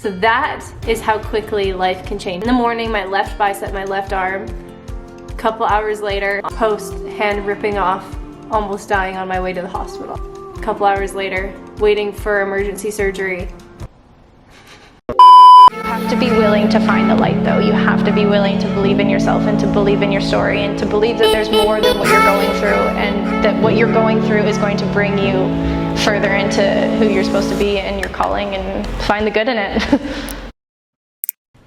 So that is how quickly life can change. In the morning, my left bicep, my left arm. A couple hours later, post hand ripping off, almost dying on my way to the hospital. A couple hours later, waiting for emergency surgery. You have to be willing to find the light though. You have to be willing to believe in yourself and to believe in your story and to believe that there's more than what you're going through and that what you're going through is going to bring you further into who you're supposed to be and your calling and find the good in it.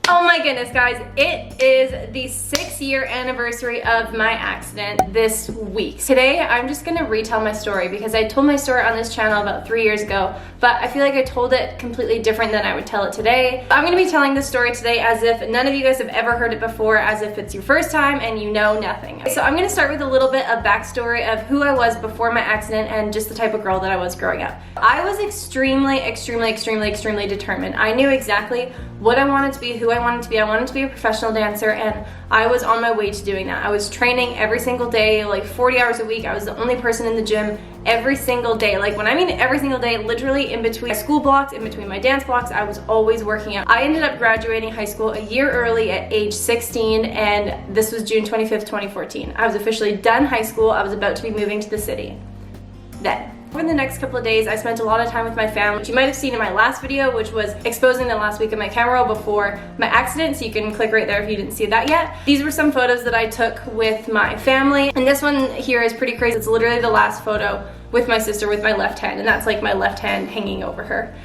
Oh my goodness, guys, it is the 6-year anniversary of my accident this week. Today, I'm just gonna retell my story because I told my story on this channel about 3 years ago, but I feel like I told it completely different than I would tell it today. I'm gonna be telling this story today as if none of you guys have ever heard it before, as if it's your first time and you know nothing. So I'm gonna start with a little bit of backstory of who I was before my accident and just the type of girl that I was growing up. I was extremely determined. I knew exactly what I wanted to be, who I wanted to be. I wanted to be a professional dancer, and I was on my way to doing that. I was training every single day, like 40 hours a week. I was the only person in the gym every single day. Like when I mean every single day, literally in between my school blocks, in between my dance blocks, I was always working out. I ended up graduating high school a year early at age 16, and this was June 25th, 2014. I was officially done high school. I was about to be moving to the city then. Over the next couple of days, I spent a lot of time with my family, which you might have seen in my last video, which was exposing the last week of my camera roll before my accident, so you can click right there if you didn't see that yet. These were some photos that I took with my family, and this one here is pretty crazy. It's literally the last photo with my sister with my left hand, and that's like my left hand hanging over her.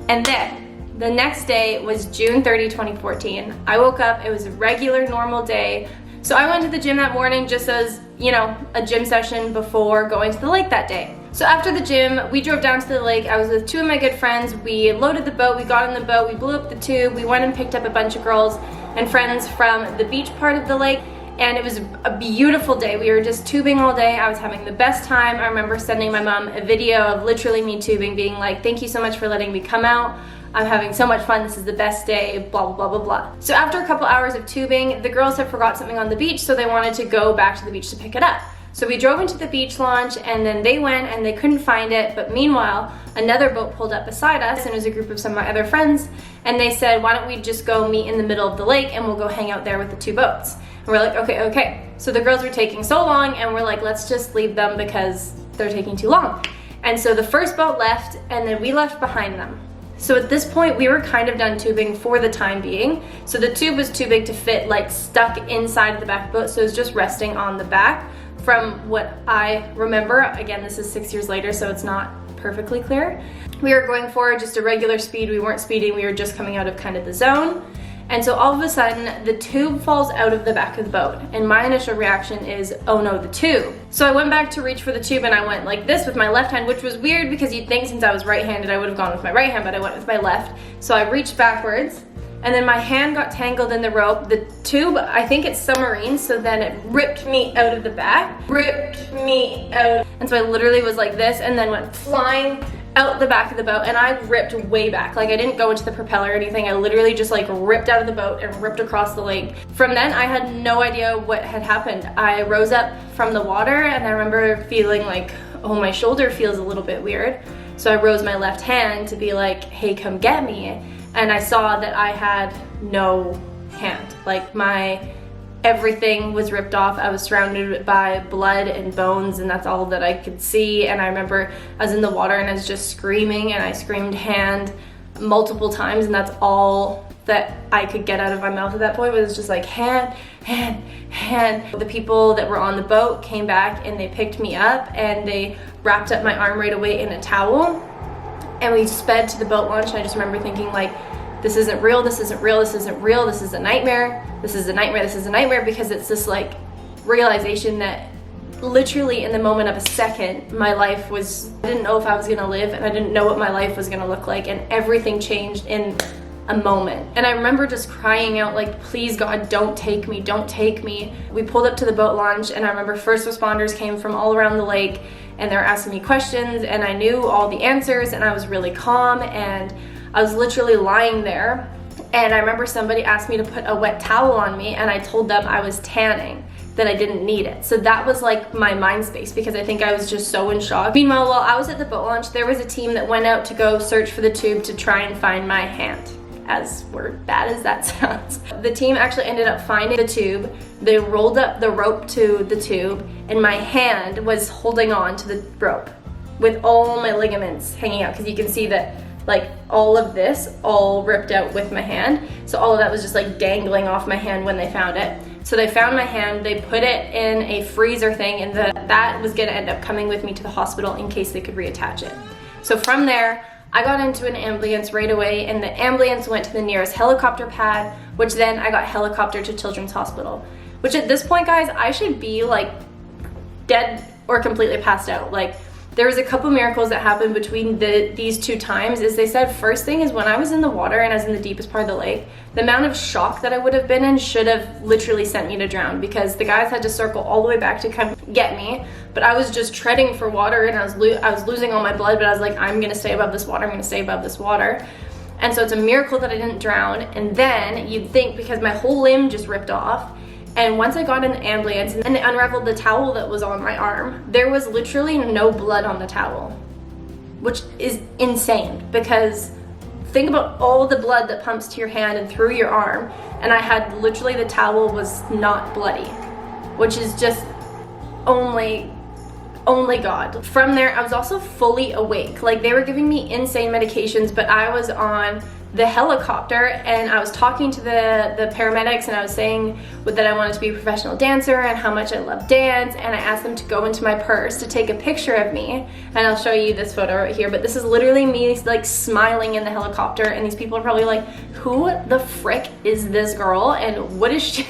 And then, the next day was June 30, 2014. I woke up, it was a regular, normal day. So I went to the gym that morning just as, you know, a gym session before going to the lake that day. So after the gym, we drove down to the lake. I was with 2 of my good friends. We loaded the boat, we got in the boat, we blew up the tube, we went and picked up a bunch of girls and friends from the beach part of the lake, and it was a beautiful day. We were just tubing all day. I was having the best time. I remember sending my mom a video of literally me tubing, being like, thank you so much for letting me come out. I'm having so much fun, this is the best day, blah, blah, blah, blah, blah. So after a couple hours of tubing, the girls had forgot something on the beach, so they wanted to go back to the beach to pick it up. So we drove into the beach launch, and then they went and they couldn't find it, but meanwhile, another boat pulled up beside us, and it was a group of some of my other friends, and they said, why don't we just go meet in the middle of the lake and we'll go hang out there with the 2 boats. And we're like, okay. So the girls were taking so long, and we're like, let's just leave them because they're taking too long. And so the first boat left, and then we left behind them. So at this point, we were kind of done tubing for the time being. So the tube was too big to fit like stuck inside of the back of the boat, so it was just resting on the back. From what I remember, again, this is 6 years later, so it's not perfectly clear. We were going for just a regular speed. We weren't speeding, we were just coming out of kind of the zone. And so all of a sudden, the tube falls out of the back of the boat. And my initial reaction is, oh no, the tube. So I went back to reach for the tube, and I went like this with my left hand, which was weird because you'd think since I was right-handed, I would have gone with my right hand, but I went with my left. So I reached backwards, and then my hand got tangled in the rope. The tube, I think it's submarine, so then it ripped me out of the back, ripped me out. And so I literally was like this and then went flying out the back of the boat, and I ripped way back. Like I didn't go into the propeller or anything. I literally just like ripped out of the boat and ripped across the lake. From then, I had no idea what had happened. I rose up from the water, and I remember feeling like, oh, my shoulder feels a little bit weird. So I rose my left hand to be like, hey, come get me. And I saw that I had no hand. Like everything was ripped off. I was surrounded by blood and bones, and that's all that I could see. And I remember I was in the water and I was just screaming, and I screamed hand multiple times, and that's all that I could get out of my mouth at that point. Was just like hand, hand, hand. The people that were on the boat came back and they picked me up and they wrapped up my arm right away in a towel. And we sped to the boat launch, and I just remember thinking like, this isn't real, this isn't real, this isn't real, this is a nightmare, this is a nightmare, this is a nightmare, because it's this like realization that literally in the moment of a second, my life was, I didn't know if I was gonna live, and I didn't know what my life was gonna look like, and everything changed in a moment. And I remember just crying out like, please God, don't take me, don't take me. We pulled up to the boat launch, and I remember first responders came from all around the lake, and they were asking me questions, and I knew all the answers, and I was really calm, and I was literally lying there. And I remember somebody asked me to put a wet towel on me, and I told them I was tanning, that I didn't need it. So that was like my mind space, because I think I was just so in shock. Meanwhile, while I was at the boat launch, there was a team that went out to go search for the tube to try and find my hand. as bad as that sounds. The team actually ended up finding the tube. They rolled up the rope to the tube, and my hand was holding on to the rope with all my ligaments hanging out, because you can see that like all of this all ripped out with my hand. So all of that was just like dangling off my hand when they found it. So they found my hand, they put it in a freezer thing, and that was gonna end up coming with me to the hospital in case they could reattach it. So from there, I got into an ambulance right away, and the ambulance went to the nearest helicopter pad, which then I got helicoptered to Children's Hospital. Which at this point, guys, I should be like dead or completely passed out. Like, there was a couple miracles that happened between these two times. Is they said, first thing is when I was in the water and I was in the deepest part of the lake, the amount of shock that I would have been in should have literally sent me to drown, because the guys had to circle all the way back to come get me. But I was just treading for water, and I was losing all my blood, but I was like, I'm gonna stay above this water, I'm gonna stay above this water. And so it's a miracle that I didn't drown. And then you'd think, because my whole limb just ripped off, and once I got in the ambulance and they unraveled the towel that was on my arm, there was literally no blood on the towel, which is insane, because think about all the blood that pumps to your hand and through your arm, and I had literally, the towel was not bloody, which is just only God. From there, I was also fully awake. Like, they were giving me insane medications, but I was on the helicopter and I was talking to the paramedics, and I was saying that I wanted to be a professional dancer and how much I love dance, and I asked them to go into my purse to take a picture of me, and I'll show you this photo right here, but this is literally me like smiling in the helicopter, and these people are probably like, who the frick is this girl, and what is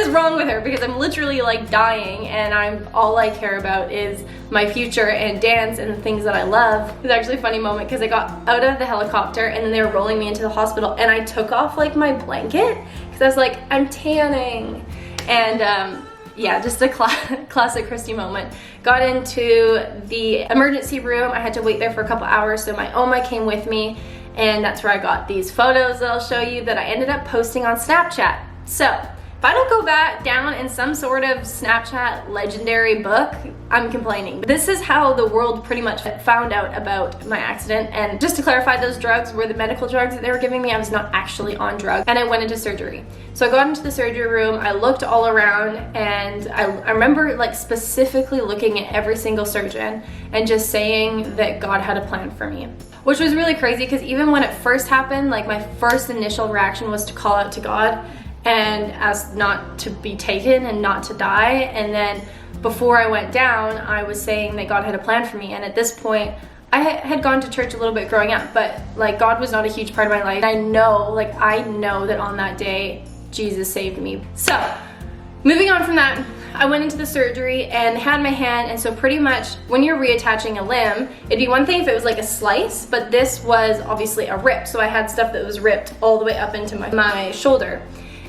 wrong with her? Because I'm literally like dying, and all I care about is my future and dance and the things that I love. It was actually a funny moment, because I got out of the helicopter and then they were rolling me into the hospital, and I took off like my blanket because I was like, I'm tanning. And yeah, just a classic Christy moment. Got into the emergency room. I had to wait there for a couple hours, so my Oma came with me, and that's where I got these photos that I'll show you that I ended up posting on Snapchat. So if I don't go back down in some sort of Snapchat legendary book, I'm complaining. This is how the world pretty much found out about my accident. And just to clarify, those drugs were the medical drugs that they were giving me. I was not actually on drugs, and I went into surgery. So I got into the surgery room, I looked all around, and I remember like specifically looking at every single surgeon and just saying that God had a plan for me. Which was really crazy, because even when it first happened, like my first initial reaction was to call out to God and ask not to be taken and not to die. And then before I went down, I was saying that God had a plan for me. And at this point, I had gone to church a little bit growing up, but like God was not a huge part of my life. I know that on that day, Jesus saved me. So moving on from that, I went into the surgery and had my hand, and so pretty much when you're reattaching a limb, it'd be one thing if it was like a slice, but this was obviously a rip. So I had stuff that was ripped all the way up into my shoulder.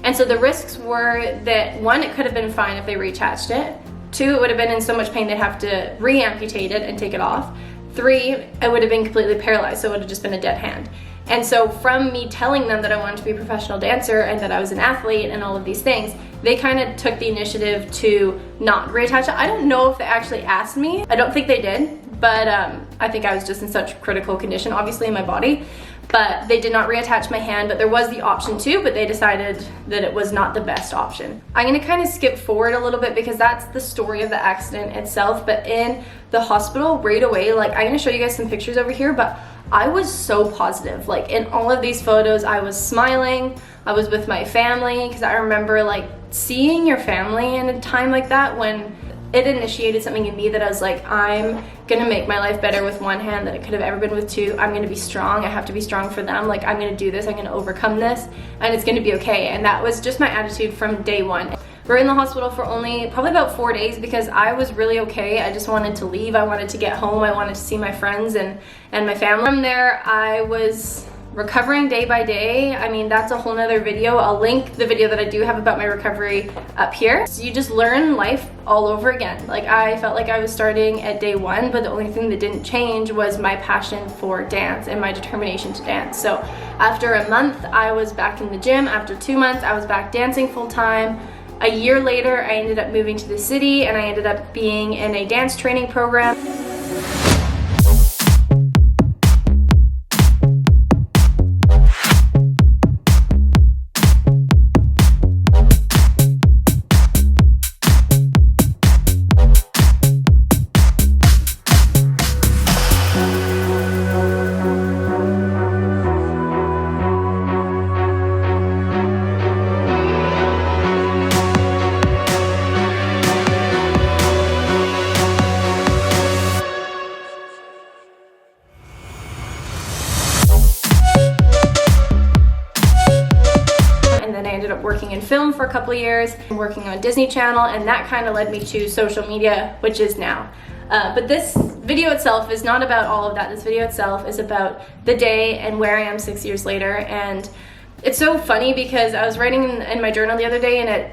And so the risks were that, one, it could have been fine if they reattached it. 2, it would have been in so much pain they'd have to re-amputate it and take it off. 3, it would have been completely paralyzed, so it would have just been a dead hand. And so from me telling them that I wanted to be a professional dancer and that I was an athlete and all of these things, they kind of took the initiative to not reattach it. I don't know if they actually asked me. I don't think they did, but I think I was just in such critical condition, obviously, in my body. But they did not reattach my hand, but there was the option to, but they decided that it was not the best option. I'm gonna kind of skip forward a little bit because that's the story of the accident itself, but in the hospital right away, like I'm gonna show you guys some pictures over here, but I was so positive. Like in all of these photos, I was smiling, I was with my family, because I remember like seeing your family in a time like that when it initiated something in me that I was like, I'm gonna make my life better with one hand than it could have ever been with two. I'm gonna be strong. I have to be strong for them. Like, I'm gonna do this. I'm gonna overcome this, and it's gonna be okay. And that was just my attitude from day one. We were in the hospital for only probably about 4 days because I was really okay. I just wanted to leave. I wanted to get home. I wanted to see my friends and my family. From there, I was recovering day by day. I mean, that's a whole nother video. I'll link the video that I do have about my recovery up here. So you just learn life all over again. Like, I felt like I was starting at day one, but the only thing that didn't change was my passion for dance and my determination to dance. So after a month, I was back in the gym. After 2 months, I was back dancing full time. A year later, I ended up moving to the city and I ended up being in a dance training program. working in film for a couple of years, working on Disney Channel, and that kind of led me to social media, which is now. But this video itself is not about all of that. This video itself is about the day and where I am 6 years later. And it's so funny because I was writing in my journal the other day, and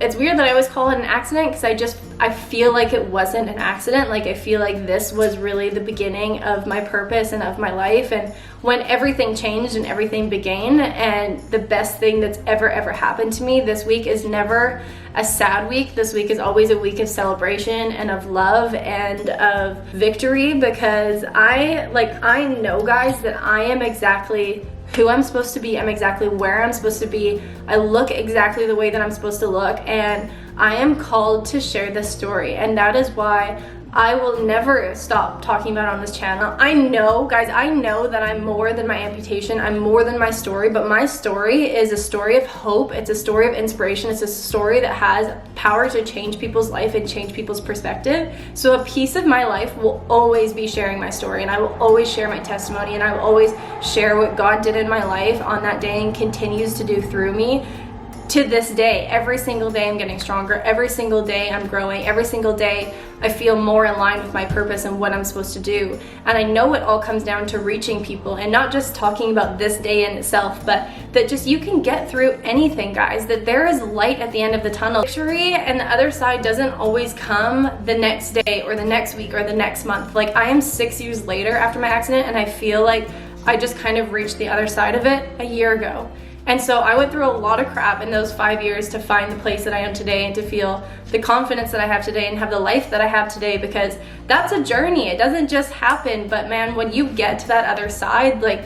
it's weird that I always call it an accident, because I feel like it wasn't an accident. Like, I feel like this was really the beginning of my purpose and of my life, and when everything changed and everything began. And the best thing that's ever happened to me this week is never a sad week. This week is always a week of celebration and of love and of victory, because I know, guys, that I am exactly who I'm supposed to be. I'm exactly where I'm supposed to be. I look exactly the way that I'm supposed to look, and I am called to share this story. And that is why I will never stop talking about it on this channel. I know, guys, I know that I'm more than my amputation. I'm more than my story, but my story is a story of hope. It's a story of inspiration. It's a story that has power to change people's life and change people's perspective. So a piece of my life will always be sharing my story, and I will always share my testimony, and I will always share what God did in my life on that day and continues to do through me. To this day, every single day I'm getting stronger. Every single day I'm growing. Every single day I feel more in line with my purpose and what I'm supposed to do. And I know it all comes down to reaching people, and not just talking about this day in itself, but that just you can get through anything, guys, that there is light at the end of the tunnel. Victory and the other side doesn't always come the next day or the next week or the next month. Like, I am 6 years later after my accident, and I feel like I just kind of reached the other side of it a year ago. And so I went through a lot of crap in those 5 years to find the place that I am today, and to feel the confidence that I have today and have the life that I have today, because that's a journey. It doesn't just happen. But man, when you get to that other side, like,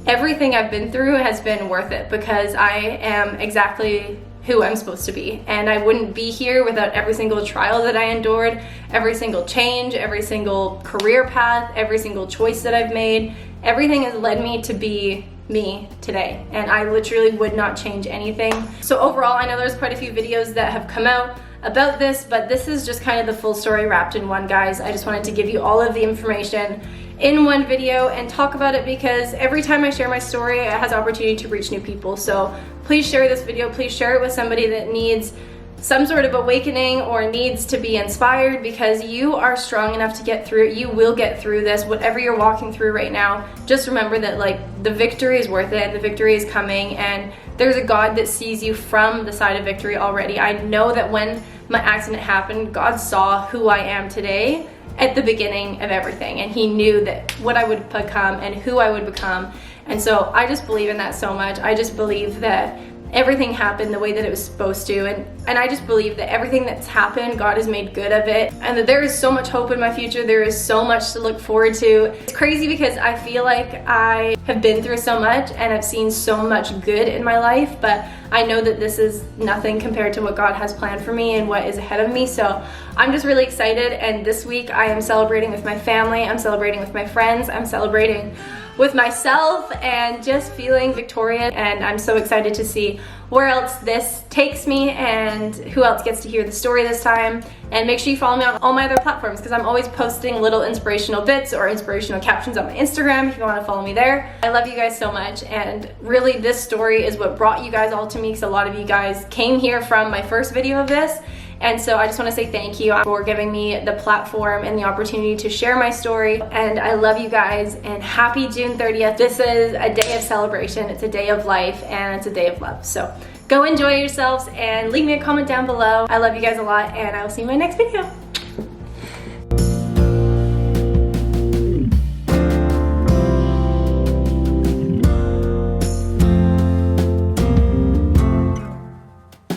everything I've been through has been worth it, because I am exactly who I'm supposed to be. And I wouldn't be here without every single trial that I endured, every single change, every single career path, every single choice that I've made. Everything has led me to be me today, and I literally would not change anything. So overall, I know there's quite a few videos that have come out about this, but this is just kind of the full story wrapped in one, guys. I just wanted to give you all of the information in one video and talk about it, because every time I share my story, it has opportunity to reach new people. So please share this video. Please share it with somebody that needs some sort of awakening or needs to be inspired, because you are strong enough to get through it. You will get through this, whatever you're walking through right now. Just remember that, like, the victory is worth it. The victory is coming, and there's a God that sees you from the side of victory already. I know that when my accident happened, God saw who I am today at the beginning of everything, and he knew that what I would become and who I would become. And so I just believe in that so much. I just believe that everything happened the way that it was supposed to, and I just believe that everything that's happened, God has made good of it, and that there is so much hope in my future. There is so much to look forward to. It's crazy because I feel like I have been through so much and I've seen so much good in my life, but I know that this is nothing compared to what God has planned for me and what is ahead of me. So I'm just really excited, and this week I am celebrating with my family, I'm celebrating with my friends, I'm celebrating with myself, and just feeling victorious. And I'm so excited to see where else this takes me and who else gets to hear the story this time. And make sure you follow me on all my other platforms, because I'm always posting little inspirational bits or inspirational captions on my Instagram if you want to follow me there. I love you guys so much, and really this story is what brought you guys all to me, because a lot of you guys came here from my first video of this. And so I just want to say thank you for giving me the platform and the opportunity to share my story. And I love you guys, and happy June 30th. This is a day of celebration. It's a day of life, and it's a day of love. So go enjoy yourselves and leave me a comment down below. I love you guys a lot, and I will see you in my next video.